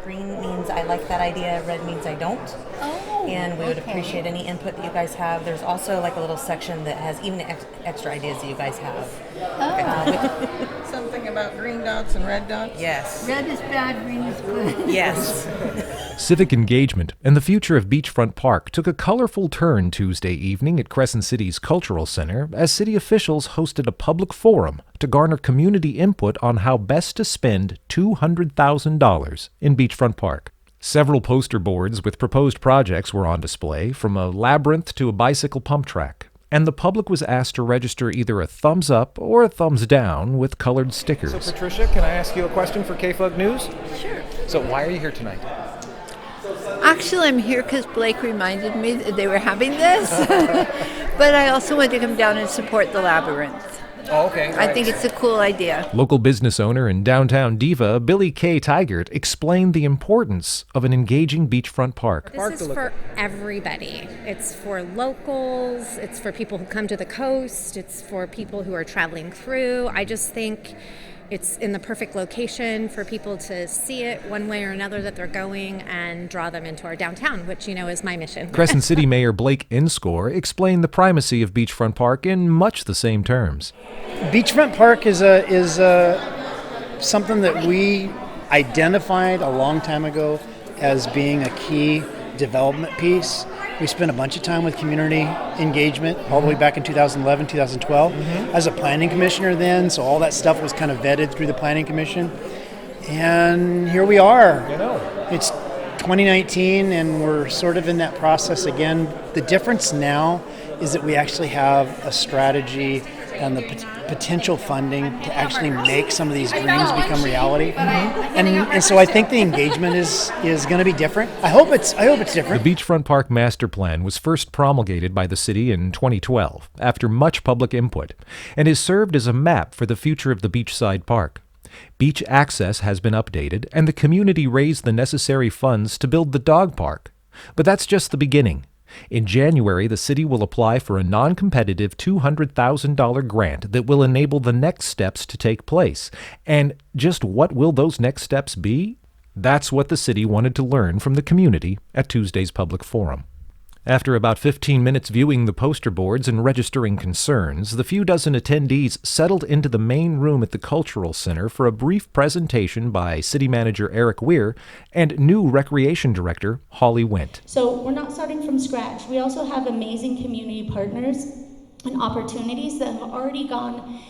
Green means I like that idea, red means I don't. Oh, And we would okay. appreciate any input that you guys have. There's also like a little section that has even extra ideas that you guys have. Something about green dots and red dots? Yes. Red is bad, green is good. Yes. Civic engagement and the future of Beach Front Park took a colorful turn Tuesday evening at Crescent City's Cultural Center as city officials hosted a public forum to garner community input on how best to spend $200,000 in Beachfront Park. Several poster boards with proposed projects were on display, from a labyrinth to a bicycle pump track, and the public was asked to register either a thumbs up or a thumbs down with colored stickers. So Patricia, can I ask you a question for KFUG News? Sure. So why are you here tonight? Actually, I'm here because Blake reminded me that they were having this. But I also wanted to come down and support the labyrinth. Oh, okay. I think it's a cool idea. Local business owner and downtown diva Billy Kay Tigert explained the importance of an engaging beachfront park. This is for everybody. It's for locals, it's for people who come to the coast, it's for people who are traveling through. I just think it's in the perfect location for people to see it one way or another that they're going and draw them into our downtown, which, is my mission. Crescent City Mayor Blake Inscore explained the primacy of Beachfront Park in much the same terms. Beachfront Park is something that we identified a long time ago as being a key development piece. We spent a bunch of time with community engagement all the way back in 2011, 2012. As a planning commissioner then, so all that stuff was kind of vetted through the planning commission. And here we are. It's 2019 and we're sort of in that process again. The difference now is that we actually have a strategy and the potential funding to actually make some of these dreams become reality. And so I think the engagement is going to be different. I hope it's different. The Beachfront Park Masterplan was first promulgated by the city in 2012 after much public input and has served as a map for the future of the beachside park. Beach access has been updated and the community raised the necessary funds to build the dog park. But that's just the beginning. In January, the city will apply for a non-competitive $200,000 grant that will enable the next steps to take place. And just what will those next steps be? That's what the city wanted to learn from the community at Tuesday's public forum. After about 15 minutes viewing the poster boards and registering concerns, the few dozen attendees settled into the main room at the Cultural Center for a brief presentation by City Manager Eric Weir and new Recreation Director Holly Wendt. So we're not starting from scratch. We also have amazing community partners and opportunities that have already gone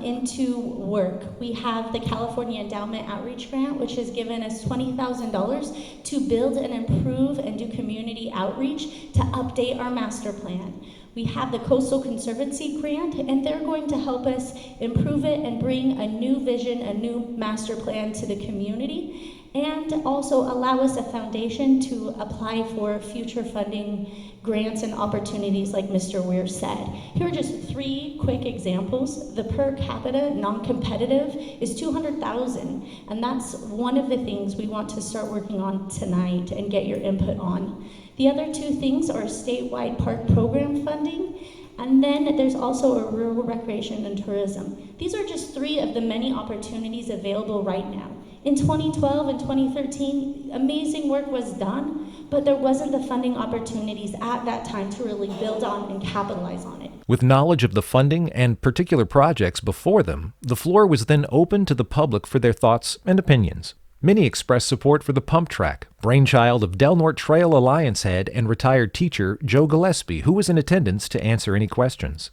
into work. We have the California Endowment Outreach Grant, which has given us $20,000 to build and improve and do community outreach to update our master plan. We have the Coastal Conservancy Grant, and they're going to help us improve it and bring a new vision, a new master plan to the community, and also allow us a foundation to apply for future funding grants and opportunities like Mr. Weir said. Here are just 3 quick examples. The per capita non-competitive is $200,000, and that's one of the things we want to start working on tonight and get your input on. The other 2 things are statewide park program funding, and then there's also a rural recreation and tourism. These are just 3 of the many opportunities available right now. In 2012 and 2013, amazing work was done, but there wasn't the funding opportunities at that time to really build on and capitalize on it. With knowledge of the funding and particular projects before them, the floor was then open to the public for their thoughts and opinions. Many expressed support for the pump track, brainchild of Del Norte Trail Alliance head and retired teacher Joe Gillespie, who was in attendance to answer any questions.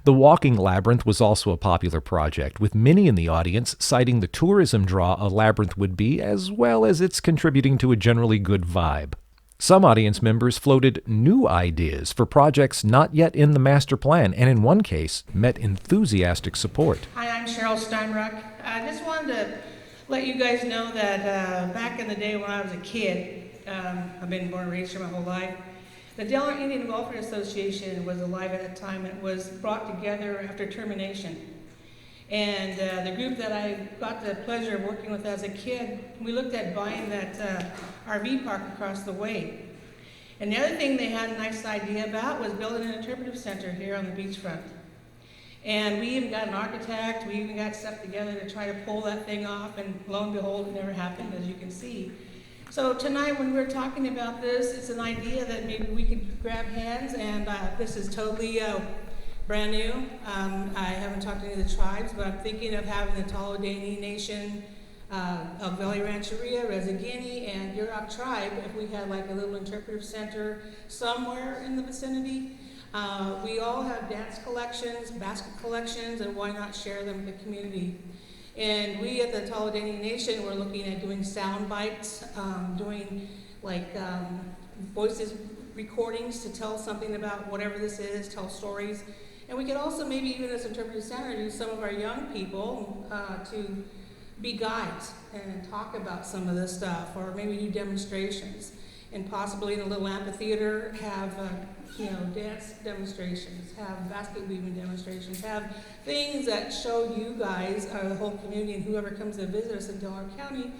The walking labyrinth was also a popular project, with many in the audience citing the tourism draw a labyrinth would be, as well as its contributing to a generally good vibe. Some audience members floated new ideas for projects not yet in the master plan, and in one case, met enthusiastic support. Hi, I'm Cheryl Steinruck. I just wanted to let you guys know that back in the day when I was a kid, I've been born and raised here my whole life, the Del Norte Indian Welfare Association was alive at that time. It was brought together after termination. And the group that I got the pleasure of working with as a kid, we looked at buying that RV park across the way. And the other thing they had a nice idea about was building an interpretive center here on the beachfront. And we even got an architect, we even got stuff together to try to pull that thing off, and lo and behold, it never happened, as you can see. So tonight when we're talking about this, it's an idea that maybe we could grab hands, and this is totally brand new. I haven't talked to any of the tribes, but I'm thinking of having the Toledani Nation of Valley Rancheria, Rezagini, and Yurok tribe, if we had like a little interpretive center somewhere in the vicinity. We all have dance collections, basket collections, and why not share them with the community? And we at the Toledani Nation, we're looking at doing sound bites, doing like voices recordings to tell something about whatever this is, tell stories. And we could also maybe even as interpretive center use some of our young people to be guides and talk about some of this stuff, or maybe do demonstrations, and possibly in a little amphitheater have dance demonstrations, have basket weaving demonstrations, have things that show you guys, the whole community, and whoever comes to visit us in Delaware County,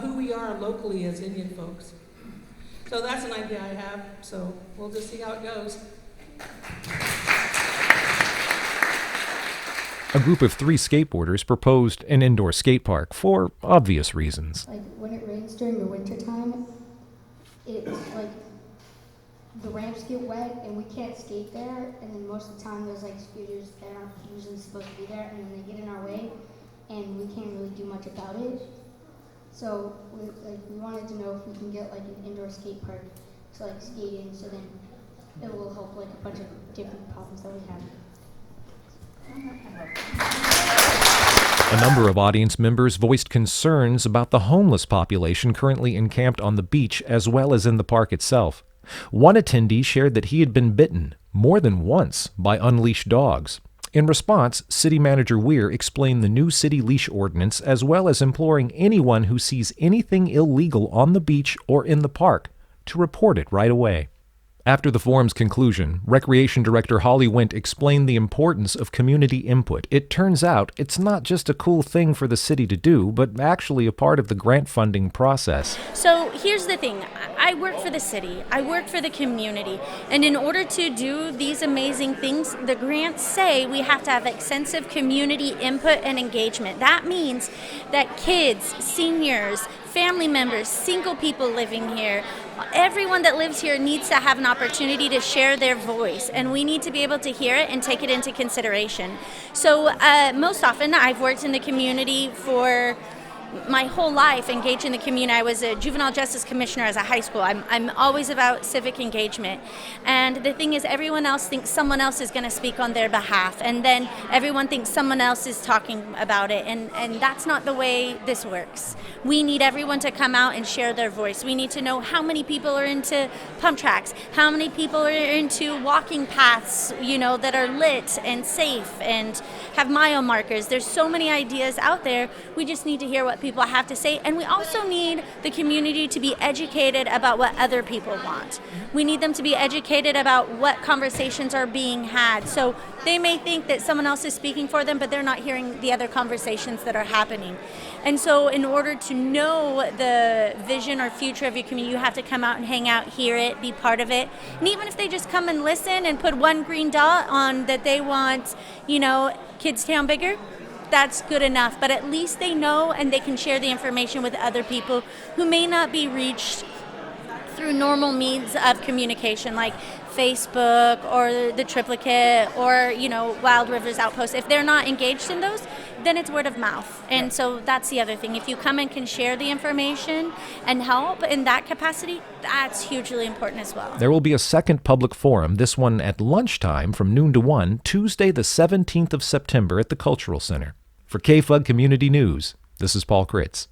who we are locally as Indian folks. So that's an idea I have, so we'll just see how it goes. A group of 3 skateboarders proposed an indoor skate park for obvious reasons. Like when it rains during the winter time, it's like the ramps get wet and we can't skate there, and then most of the time there's like scooters that aren't usually supposed to be there, and then they get in our way and we can't really do much about it. So we wanted to know if we can get like an indoor skate park to like skate in, so then it will help like a bunch of different problems that we have. A number of audience members voiced concerns about the homeless population currently encamped on the beach as well as in the park itself. One attendee shared that he had been bitten more than once by unleashed dogs. In response, City Manager Weir explained the new city leash ordinance as well as imploring anyone who sees anything illegal on the beach or in the park to report it right away. After the forum's conclusion, Recreation Director Holly Wendt explained the importance of community input. It turns out it's not just a cool thing for the city to do, but actually a part of the grant funding process. So here's the thing. I work for the city. I work for the community. And in order to do these amazing things, the grants say we have to have extensive community input and engagement. That means that kids, seniors, family members, single people living here, everyone that lives here needs to have an opportunity to share their voice, and we need to be able to hear it and take it into consideration. So most often I've worked in the community for my whole life, engaged in the community. I was a juvenile justice commissioner as a high school. I'm always about civic engagement. And the thing is, everyone else thinks someone else is going to speak on their behalf, and then everyone thinks someone else is talking about it, and that's not the way this works. We need everyone to come out and share their voice. We need to know how many people are into pump tracks, how many people are into walking paths, that are lit and safe and have mile markers. There's so many ideas out there. We just need to hear what people have to say, and we also need the community to be educated about what other people want. We need them to be educated about what conversations are being had. So they may think that someone else is speaking for them, but they're not hearing the other conversations that are happening. And so in order to know the vision or future of your community, you have to come out and hang out, hear it, be part of it. And even if they just come and listen and put one green dot on that they want, Kids Town bigger, that's good enough. But at least they know and they can share the information with other people who may not be reached through normal means of communication like Facebook or the Triplicate or, Wild Rivers Outpost. If they're not engaged in those, then it's word of mouth. And so that's the other thing. If you come and can share the information and help in that capacity, that's hugely important as well. There will be a second public forum, this one at lunchtime from noon to 1, Tuesday the 17th of September at the Cultural Center. For KFUG Community News, this is Paul Kritz.